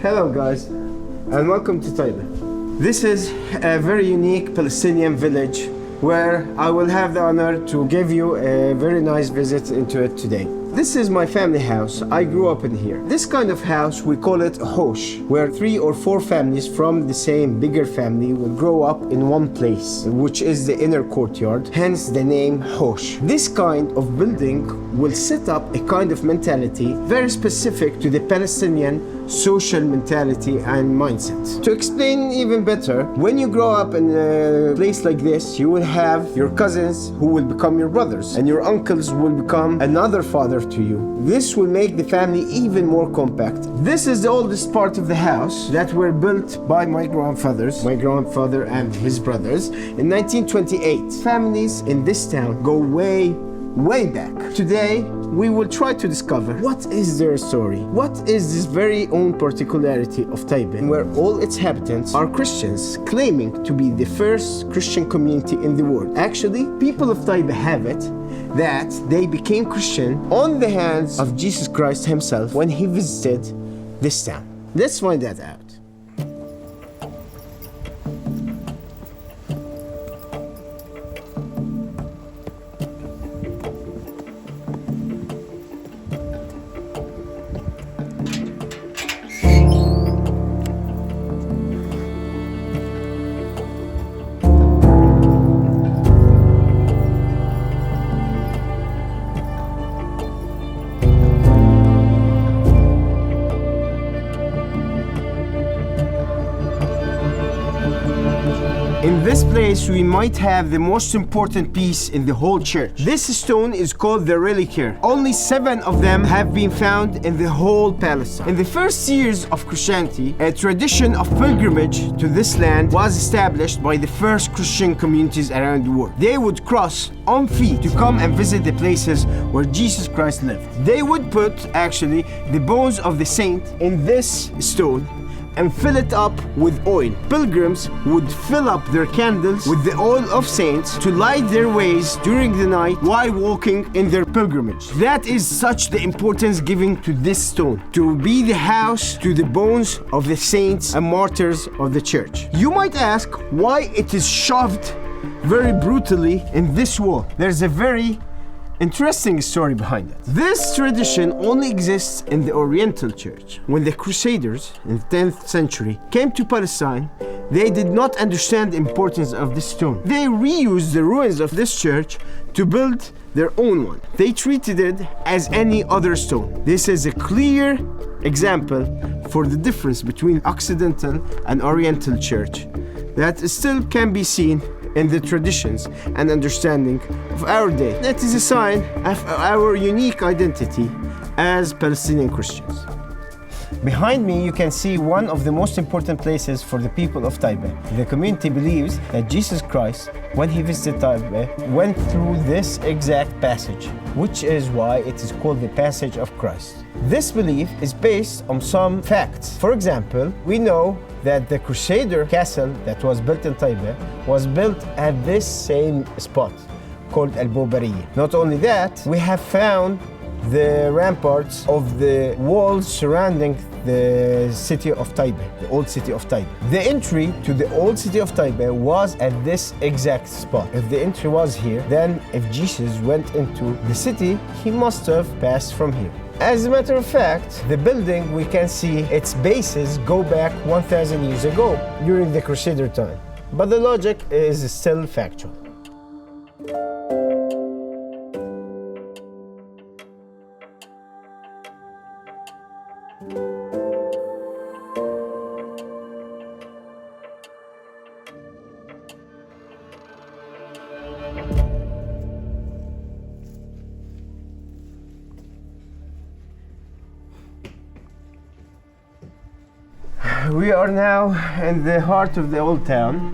Hello guys, and welcome to Taybeh. This is a very unique Palestinian village where I will have the honor to give you a very nice visit into it today. This is my family house. I grew up in here. This kind of house, we call it a hosh, where 3 or 4 families from the same bigger family will grow up in one place, which is the inner courtyard, hence the name hosh. This kind of building will set up a kind of mentality very specific to the Palestinian social mentality and mindset. To explain even better, when you grow up in a place like this, you will have your cousins who will become your brothers, and your uncles will become another father to you. This will make the family even more compact. This is the oldest part of the house that were built by my grandfather and his brothers in 1928. Families in this town go way back. Today, we will try to discover what is their story. What is this very own particularity of Taybeh, where all its inhabitants are Christians, claiming to be the first Christian community in the world. Actually, people of Taybeh have it that they became Christian on the hands of Jesus Christ himself when he visited this town. Let's find that out. In this place, we might have the most important piece in the whole church. This stone is called the reliquary. Only 7 of them have been found in the whole Palestine. In the first years of Christianity, a tradition of pilgrimage to this land was established by the first Christian communities around the world. They would cross on feet to come and visit the places where Jesus Christ lived. They would put, actually, the bones of the saint in this stone and fill it up with oil. Pilgrims would fill up their candles with the oil of saints to light their ways during the night while walking in their pilgrimage. That is such the importance given to this stone, to be the house to the bones of the saints and martyrs of the church. You might ask why it is shoved very brutally in this wall. There's a very interesting story behind it. This tradition only exists in the Oriental Church. When the Crusaders in the 10th century came to Palestine, they did not understand the importance of this stone. They reused the ruins of this church to build their own one. They treated it as any other stone. This is a clear example for the difference between Occidental and Oriental Church that still can be seen in the traditions and understanding of our day. That is a sign of our unique identity as Palestinian Christians. Behind me, you can see one of the most important places for the people of Taybeh. The community believes that Jesus Christ, when he visited Taybeh, went through this exact passage, which is why it is called the Passage of Christ. This belief is based on some facts. For example, we know that the Crusader castle that was built in Taybeh was built at this same spot called Al-Bobariya. Not only that, we have found the ramparts of the walls surrounding the city of Taybeh, the old city of Taybeh. The entry to the old city of Taybeh was at this exact spot. If the entry was here, then if Jesus went into the city, he must have passed from here. As a matter of fact, the building, we can see its bases go back 1,000 years ago during the Crusader time. But the logic is still factual. We are now in the heart of the old town.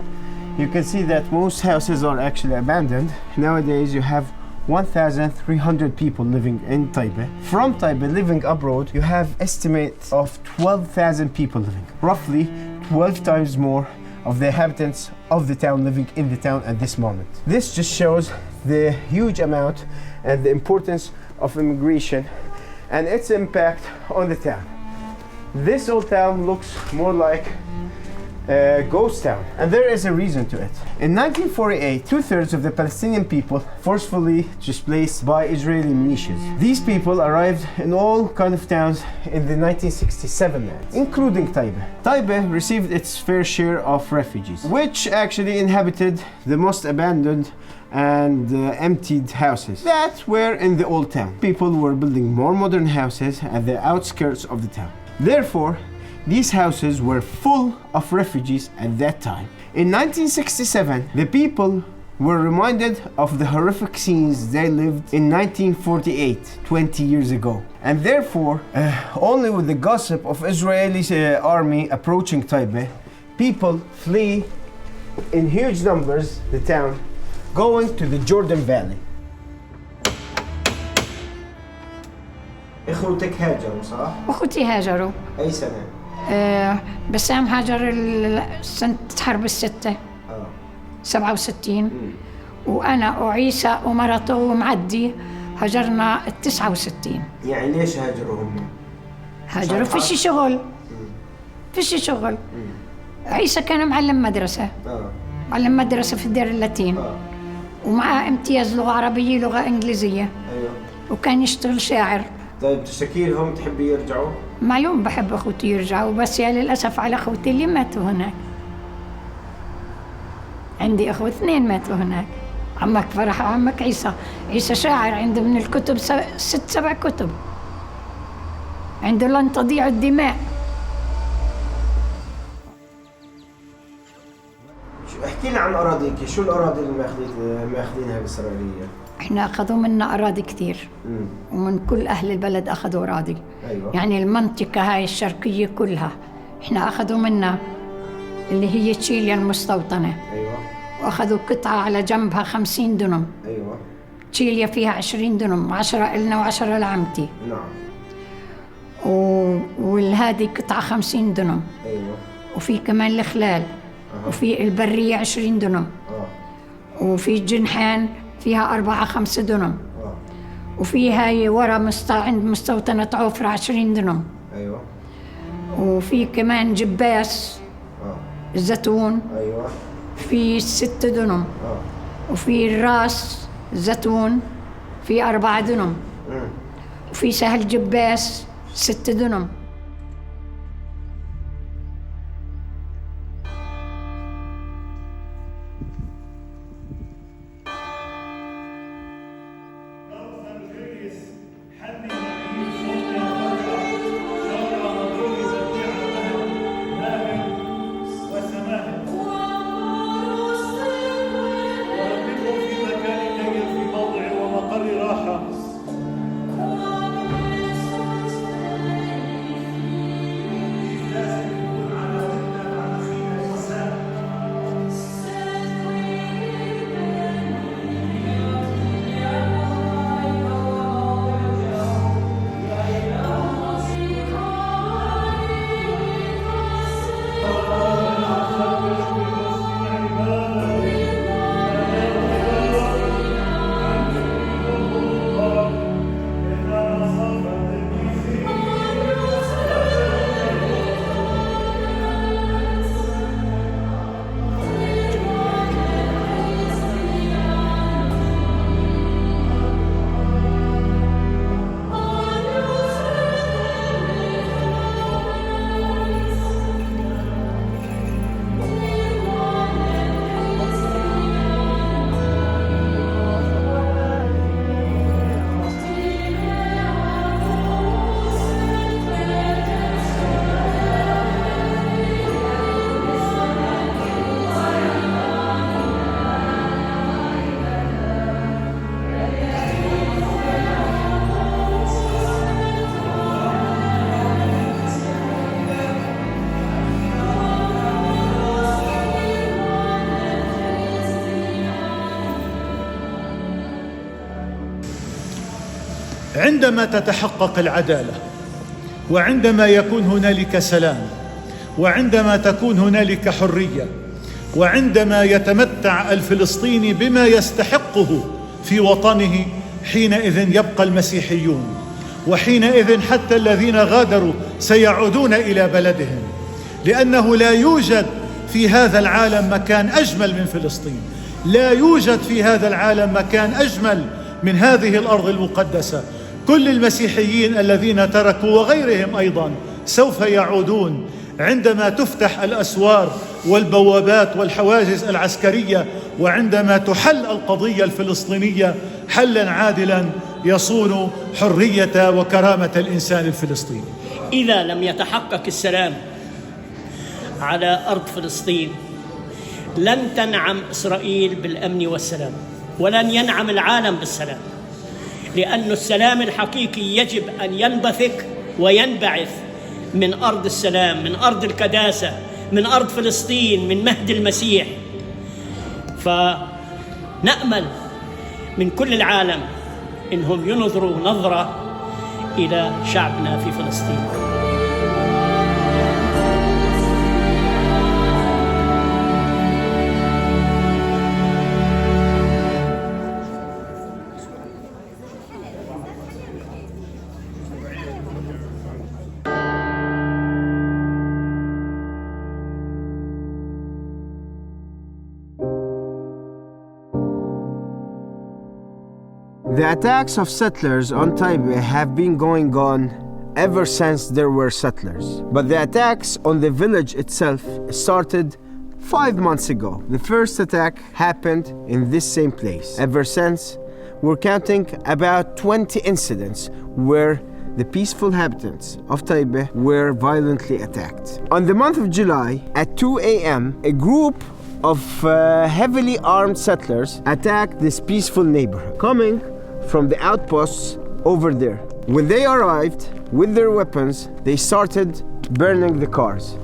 You can see that most houses are actually abandoned. Nowadays you have 1,300 people living in Taybeh. From Taybeh, living abroad, you have estimates of 12,000 people living. Roughly 12 times more of the inhabitants of the town living in the town at this moment. This just shows the huge amount and the importance of immigration and its impact on the town. this old town looks more like a ghost town, and there is a reason to it. In 1948, 2/3 of the Palestinian people forcefully displaced by Israeli militias. These people arrived in all kind of towns in the 1967 lands, including Taybeh. Taybeh received its fair share of refugees, which actually inhabited the most abandoned and emptied houses that were in the old town. People were building more modern houses at the outskirts of the town. Therefore, these houses were full of refugees at that time. In 1967, the people were reminded of the horrific scenes they lived in 1948, 20 years ago. And therefore, only with the gossip of Israeli army approaching Taybeh, people flee in huge numbers the town, going to the Jordan Valley. إخوتك هاجروا صح؟ أخوتي هاجروا. أي سنة؟ بسام هاجر سنة حرب الستة 67 وأنا وعيسى ومرته ومعدي هاجرنا 69. يعني ليش هاجروا هم؟ هاجروا فيش شغل. فيش شغل. عيسى كان معلم مدرسة. معلم مدرسة في الدير اللاتين. ومعه امتياز لغة عربية لغة إنجليزية. أيوة. وكان يشتغل شاعر. طيب تشتكي لهم تحبي يرجعوا؟ ما يوم بحب أخوتي يرجعوا، بس يا للأسف على أخوتي اللي ماتوا هناك. عندي أخوة 2 ماتوا هناك، عمك فرح وعمك عيسى. عيسى شاعر، عنده من الكتب 6-7 كتب، عنده لن تضيع الدماء. احكي لي عن أراضيك، شو الأراضي اللي ماخذينها الإسرائيلية؟ احنا أخذوا منا أراضي كثير، ومن كل أهل البلد أخذوا أراضي. أيوة. يعني المنطقة هاي الشرقية كلها احنا أخذوا منا، اللي هي تشيليا المستوطنة. أيوة. وأخذوا قطعة على جنبها 50 دنم. أيوة. تشيليا فيها 20 دنم، 10 إلنا و10 لعمتي. نعم. والهادي قطعة 50 دنم. أيوة. وفي كمان الخلال. وفي البرية 20 دنم. وفي جنحان فيها 4-5 دنم. وفي هاي ورا عند مستوطنة عوفرة 20 دنم. أيوة. وفي كمان جباس الزيتون. أيوة. في 6 دنم. وفي الراس زيتون في 4 دنم. وفي سهل جباس 6 دنم. عندما تتحقق العدالة، وعندما يكون هنالك سلام، وعندما تكون هنالك حرية، وعندما يتمتع الفلسطيني بما يستحقه في وطنه، حينئذ يبقى المسيحيون وحينئذ حتى الذين غادروا سيعودون إلى بلدهم، لأنه لا يوجد في هذا العالم مكان أجمل من فلسطين، لا يوجد في هذا العالم مكان أجمل من هذه الأرض المقدسة. كل المسيحيين الذين تركوا وغيرهم أيضا سوف يعودون عندما تفتح الأسوار والبوابات والحواجز العسكرية، وعندما تحل القضية الفلسطينية حلا عادلا يصون حرية وكرامة الإنسان الفلسطيني. إذا لم يتحقق السلام على أرض فلسطين لن تنعم إسرائيل بالأمن والسلام، ولن ينعم العالم بالسلام، لأن السلام الحقيقي يجب أن ينبثق وينبعث من أرض السلام، من أرض القداسة، من أرض فلسطين، من مهد المسيح. فنأمل من كل العالم إنهم ينظروا نظرة إلى شعبنا في فلسطين. The attacks of settlers on Taybeh have been going on ever since there were settlers. But the attacks on the village itself started 5 months ago. The first attack happened in this same place. Ever since, we're counting about 20 incidents where the peaceful inhabitants of Taybeh were violently attacked. On the month of July, at 2 a.m., a group of heavily armed settlers attacked this peaceful neighborhood, coming from the outposts over there. When they arrived with their weapons, they started burning the cars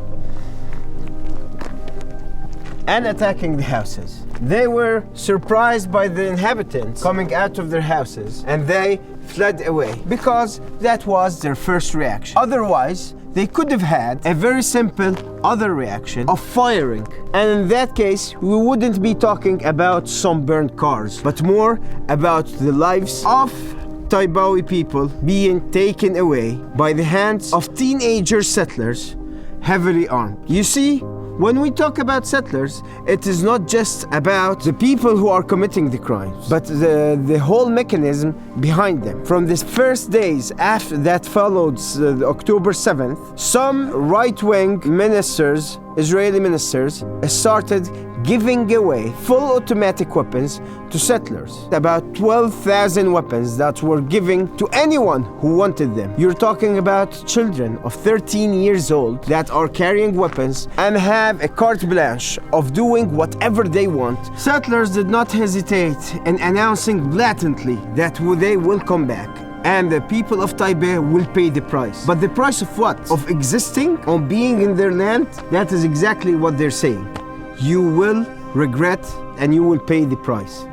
and attacking the houses. They were surprised by the inhabitants coming out of their houses, and they fled away because that was their first reaction. Otherwise, they could have had a very simple other reaction of firing. And in that case, we wouldn't be talking about some burned cars, but more about the lives of Taybawi people being taken away by the hands of teenager settlers, heavily armed. You see, when we talk about settlers, it is not just about the people who are committing the crimes, but the whole mechanism behind them. From the first days after that followed October 7th, some right-wing ministers, Israeli ministers, started giving away full automatic weapons to settlers. About 12,000 weapons that were given to anyone who wanted them. You're talking about children of 13 years old that are carrying weapons and have a carte blanche of doing whatever they want. Settlers did not hesitate in announcing blatantly that they will come back, and the people of Taybeh will pay the price. But the price of what? Of existing, on being in their land? That is exactly what they're saying. You will regret and you will pay the price.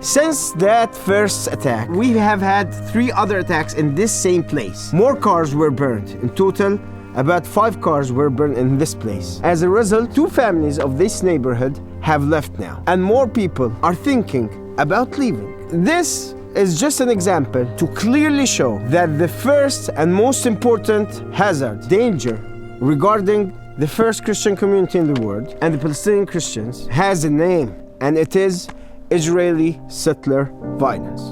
Since that first attack, we have had 3 other attacks in this same place. More cars were burned. In total, about 5 cars were burned in this place. As a result, 2 families of this neighborhood have left now, and more people are thinking about leaving. This is just an example to clearly show that the first and most important hazard, danger, regarding the first Christian community in the world and the Palestinian Christians has a name, and it is Israeli settler violence.